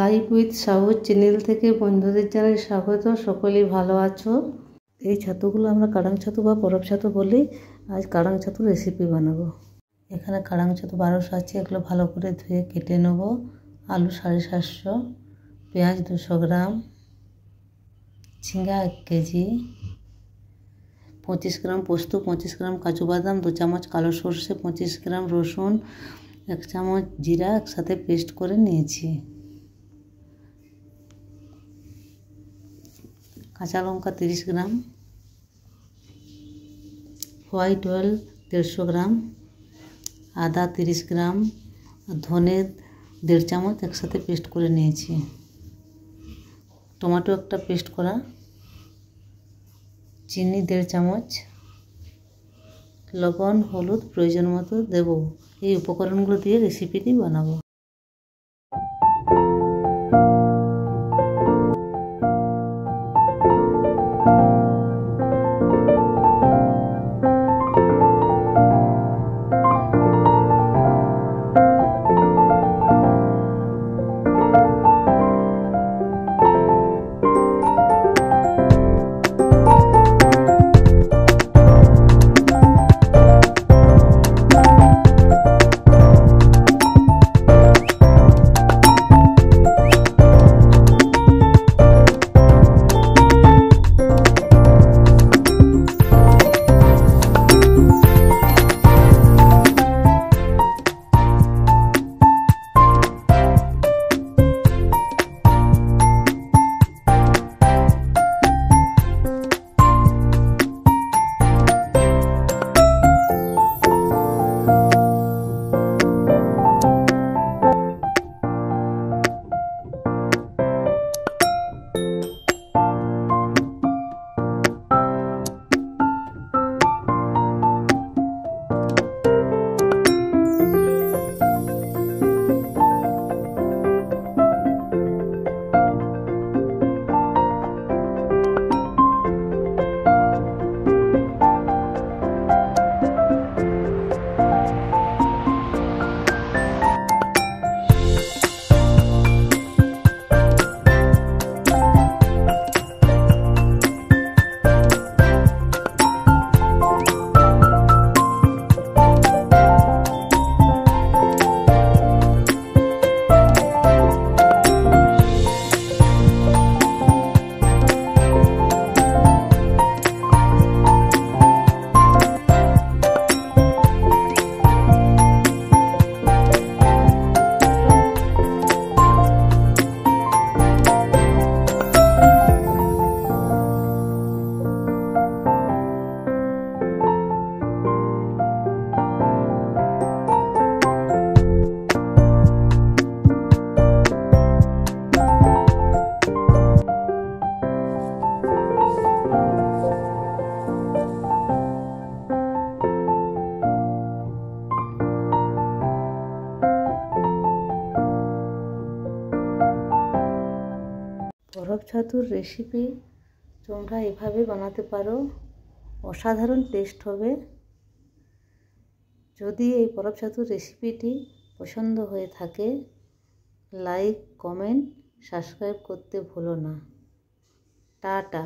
Life with সাহস channel থেকে বন্ধুদের জানাই স্বাগত। সকলেই ভালো আছো। এই ছাতুগুলো আমরা কাড়াং ছাতু বা পরব ছাতু বলি। আজ কাড়াং ছাতুর রেসিপি বানাবো। এখানে কাড়াং ছাতু 1200 আছে, এগুলো ভালো করে ধুয়ে কেটে নেব। আলু 750, পেঁয়াজ 200 গ্রাম, ঝিঙ্গা 1 কেজি, 25 গ্রাম পোস্ত, 25 গ্রাম কাজু বাদাম, 2 চামচ কালো সর্ষে, 25 গ্রাম রসুন, 1 চামচ জিরা একসাথে পেস্ট করে নিয়েছি। কাঁচা লঙ্কা 30 গ্রাম, হোয়াইট অয়েল 150 গ্রাম, আদা 30 গ্রাম, ধনে 1.5 চামচ একসাথে পেস্ট করে নিয়েছি। টমেটো একটা পেস্ট করা, চিনি 1.5 চামচ, লবণ হলুদ প্রয়োজন মতো দেব। এই উপকরণগুলো দিয়ে রেসিপিটি বানাবো। পরব ছাতুর রেসিপি তোমরা এভাবে বানাতে পারো, অসাধারণ টেস্ট হবে। যদি এই পরব ছাতুর রেসিপিটি পছন্দ হয়ে থাকে, লাইক, কমেন্ট, সাবস্ক্রাইব করতে ভুলো না। টাটা।